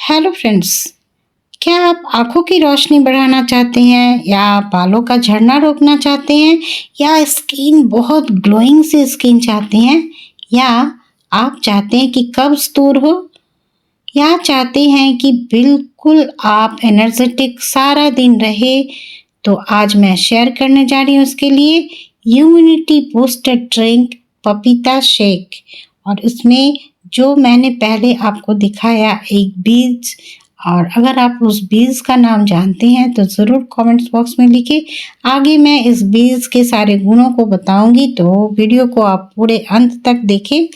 Hello friends, क्या आप आँखों की रोशनी बढ़ाना चाहते हैं या बालों का झड़ना रोकना चाहते हैं या स्किन बहुत ग्लोइंग सी स्किन चाहते हैं या आप चाहते हैं कि कब्ज़ दूर हो या चाहते हैं कि बिल्कुल आप एनर्जेटिक सारा दिन रहे, तो आज मैं शेयर करने जा रही हूँ उसके लिए इम्यूनिटी बूस्टर ड्रिंक पपीता शेक। और इसमें जो मैंने पहले आपको दिखाया एक बीज, और अगर आप उस बीज का नाम जानते हैं तो ज़रूर कमेंट्स बॉक्स में लिखिए। आगे मैं इस बीज के सारे गुणों को बताऊंगी, तो वीडियो को आप पूरे अंत तक देखें।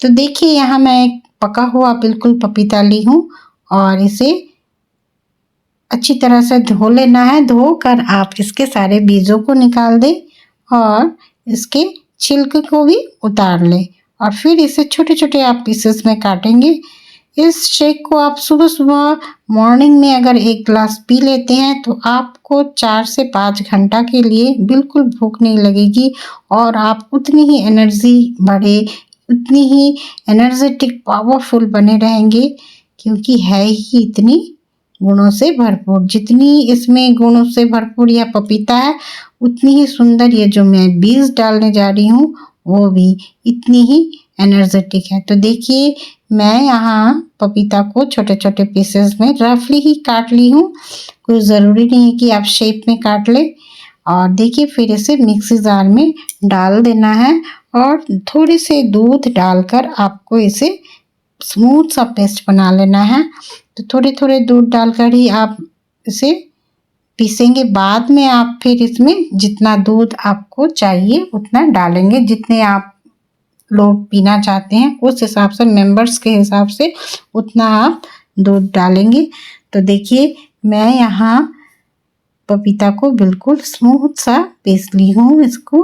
तो देखिए, यहाँ मैं एक पका हुआ बिल्कुल पपीता ली हूँ और इसे अच्छी तरह से धो लेना है। धोकर आप इसके सारे बीजों को निकाल दें और इसके छिलके को भी उतार लें और फिर इसे छोटे छोटे आप पीसेस में काटेंगे। इस शेक को आप सुबह सुबह मॉर्निंग में अगर एक ग्लास पी लेते हैं तो आपको 4 से 5 घंटा के लिए बिल्कुल भूख नहीं लगेगी और आप उतनी ही एनर्जी बढ़े, उतनी ही एनर्जेटिक पावरफुल बने रहेंगे, क्योंकि है ही इतनी गुणों से भरपूर। जितनी इसमें गुणों से भरपूर यह पपीता है, उतनी ही सुंदर ये जो मैं बीज डालने जा रही हूँ वो भी इतनी ही एनर्जेटिक है। तो देखिए, मैं यहाँ पपीता को छोटे छोटे पीसेस में रफली ही काट ली हूँ। कोई ज़रूरी नहीं है कि आप शेप में काट लें। और देखिए, फिर इसे मिक्सी जार में डाल देना है और थोड़े से दूध डालकर आपको इसे स्मूथ सा पेस्ट बना लेना है। तो थोड़े थोड़े दूध डालकर ही आप इसे पीसेंगे। बाद में आप फिर इसमें जितना दूध आपको चाहिए उतना डालेंगे, जितने आप लोग पीना चाहते हैं उस हिसाब से, मेंबर्स के हिसाब से उतना आप दूध डालेंगे। तो देखिए, मैं यहाँ पपीता को बिल्कुल स्मूथ सा पीस ली हूँ, इसको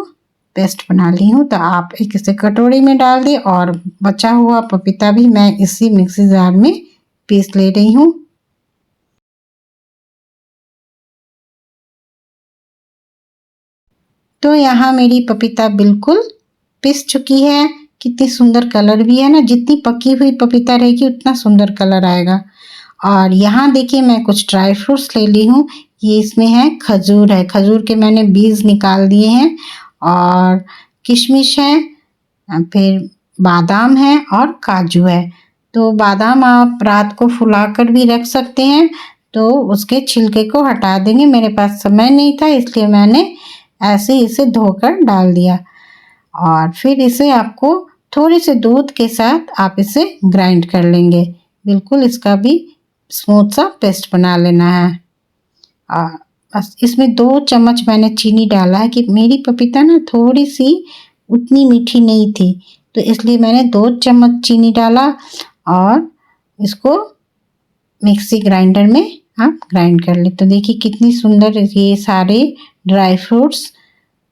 पेस्ट बना ली हूँ। तो आप एक इसे कटोरी में डाल दें और बचा हुआ पपीता भी मैं इसी मिक्सी जार में पीस ले रही हूँ। तो यहाँ मेरी पपीता बिल्कुल पिस चुकी है। कितनी सुंदर कलर भी है ना, जितनी पकी हुई पपीता रहेगी उतना सुंदर कलर आएगा। और यहाँ देखिए, मैं कुछ ड्राई फ्रूट्स ले ली हूँ। ये इसमें है खजूर, है खजूर के मैंने बीज निकाल दिए हैं, और किशमिश है, फिर बादाम है और काजू है। तो बादाम आप रात को फुला कर भी रख सकते हैं, तो उसके छिलके को हटा देंगे। मेरे पास समय नहीं था इसलिए मैंने ऐसे ही इसे धोकर डाल दिया। और फिर इसे आपको थोड़े से दूध के साथ आप इसे ग्राइंड कर लेंगे। बिल्कुल इसका भी स्मूथ सा पेस्ट बना लेना है। बस इसमें 2 चम्मच मैंने चीनी डाला है कि मेरी पपीता ना थोड़ी सी उतनी मीठी नहीं थी, तो इसलिए मैंने 2 चम्मच चीनी डाला और इसको मिक्सी ग्राइंडर में आप ग्राइंड कर ले। तो देखिए कितनी सुंदर ये सारे ड्राई फ्रूट्स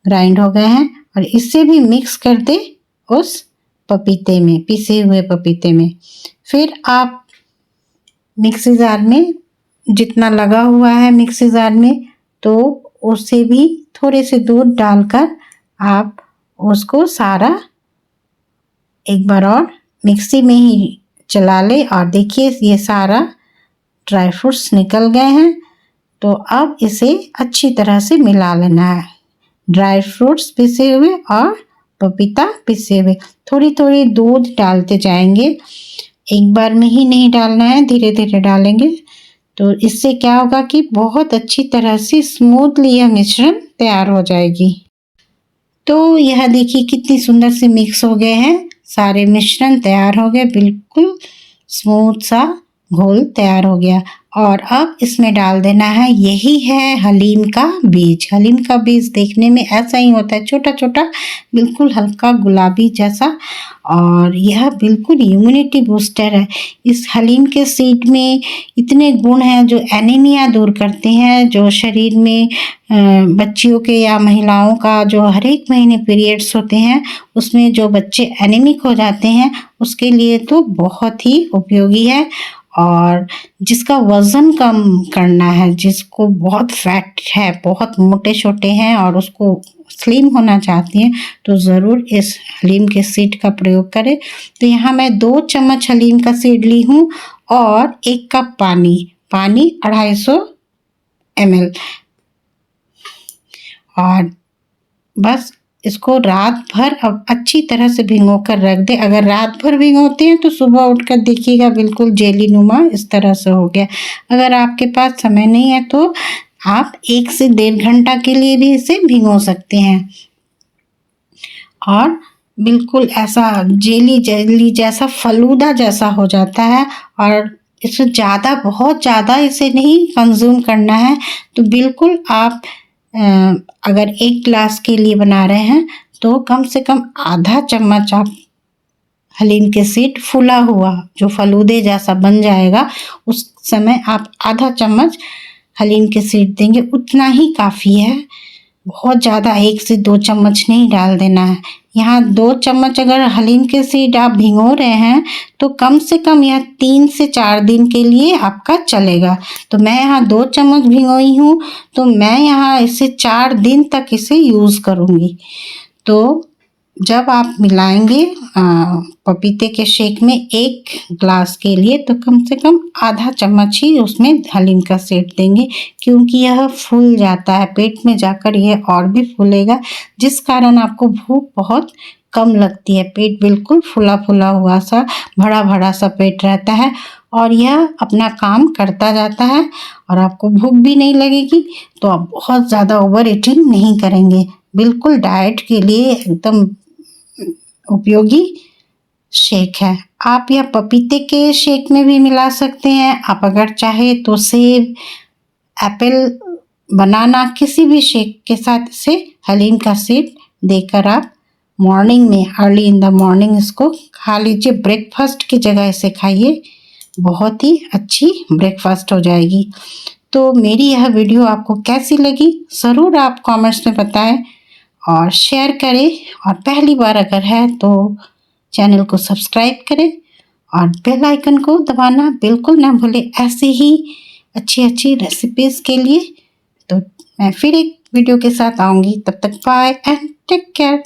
ग्राइंड हो गए हैं। और इससे भी मिक्स कर दे उस पपीते में, पिसे हुए पपीते में। फिर आप मिक्सी जार में जितना लगा हुआ है मिक्सी जार में, तो उससे भी थोड़े से दूध डालकर आप उसको सारा एक बार और मिक्सी में ही चला ले। और देखिए, ये सारा ड्राई फ्रूट्स निकल गए हैं। तो अब इसे अच्छी तरह से मिला लेना है। ड्राई फ्रूट्स पिसे हुए और पपीता पिसे हुए, थोड़ी थोड़ी दूध डालते जाएंगे, एक बार में ही नहीं डालना है, धीरे धीरे डालेंगे। तो इससे क्या होगा कि बहुत अच्छी तरह से स्मूथली यह मिश्रण तैयार हो जाएगी। तो यह देखिए कितनी सुंदर से मिक्स हो गए हैं, सारे मिश्रण तैयार हो गए, बिल्कुल स्मूथ सा घोल तैयार हो गया। और अब इसमें डाल देना है, यही है हलीम का बीज। हलीम का बीज देखने में ऐसा ही होता है, छोटा छोटा, बिल्कुल हल्का गुलाबी जैसा, और यह बिल्कुल इम्यूनिटी बूस्टर है। इस हलीम के सीड में इतने गुण हैं जो एनीमिया दूर करते हैं, जो शरीर में बच्चियों के या महिलाओं का जो हर एक महीने पीरियड्स होते हैं उसमें जो बच्चे एनीमिक हो जाते हैं उसके लिए तो बहुत ही उपयोगी है। और जिसका वज़न कम करना है, जिसको बहुत फैट है, बहुत मोटे छोटे हैं और उसको स्लिम होना चाहती हैं तो ज़रूर इस हलीम के सीड का प्रयोग करें। तो यहाँ मैं 2 चम्मच हलीम का सीड ली हूँ और 1 कप पानी 250 ml, और बस इसको रात भर अब अच्छी तरह से भिगो कर रख दें। अगर रात भर भिगोते हैं तो सुबह उठकर देखिएगा बिल्कुल जेली नुमा इस तरह से हो गया। अगर आपके पास समय नहीं है तो आप 1 से 1.5 घंटा के लिए भी इसे भिगो सकते हैं और बिल्कुल ऐसा जेली जेली जैसा फलूदा जैसा हो जाता है। और इसे ज़्यादा बहुत ज़्यादा इसे नहीं कंज्यूम करना है। तो बिल्कुल आप अगर 1 गिलास के लिए बना रहे हैं तो कम से कम आधा चम्मच आप हलीम के सीड फूला हुआ जो फलूदे जैसा बन जाएगा उस समय आप आधा चम्मच हलीम के सीड देंगे, उतना ही काफ़ी है। बहुत ज़्यादा 1 से 2 चम्मच नहीं डाल देना है। यहाँ 2 चम्मच अगर हलीम के सीड आप भिगो रहे हैं तो कम से कम यह 3 से 4 दिन के लिए आपका चलेगा। तो मैं यहाँ 2 चम्मच भिगोई हूँ तो मैं यहाँ इसे 4 दिन तक इसे यूज़ करूँगी। तो जब आप मिलाएंगे पपीते के शेक में 1 ग्लास के लिए तो कम से कम आधा चम्मच ही उसमें हलीम का सीड देंगे, क्योंकि यह फूल जाता है पेट में जाकर, यह और भी फूलेगा जिस कारण आपको भूख बहुत कम लगती है। पेट बिल्कुल फूला फूला हुआ सा भरा भरा सा पेट रहता है और यह अपना काम करता जाता है और आपको भूख भी नहीं लगेगी। तो आप बहुत ज़्यादा ओवर ईटिंग नहीं करेंगे। बिल्कुल डाइट के लिए एकदम उपयोगी शेक है। आप यह पपीते के शेक में भी मिला सकते हैं। आप अगर चाहे तो सेब, एप्पल, बनाना किसी भी शेक के साथ इसे हलीम का सीड देकर आप मॉर्निंग में अर्ली इन द मॉर्निंग इसको खा लीजिए। ब्रेकफास्ट की जगह इसे खाइए, बहुत ही अच्छी ब्रेकफास्ट हो जाएगी। तो मेरी यह वीडियो आपको कैसी लगी ज़रूर आप कमेंट्स में बताएं और शेयर करें, और पहली बार अगर है तो चैनल को सब्सक्राइब करें और बेल आइकन को दबाना बिल्कुल ना भूलें ऐसे ही अच्छी अच्छी रेसिपीज़ के लिए। तो मैं फिर एक वीडियो के साथ आऊँगी, तब तक बाय एंड टेक केयर।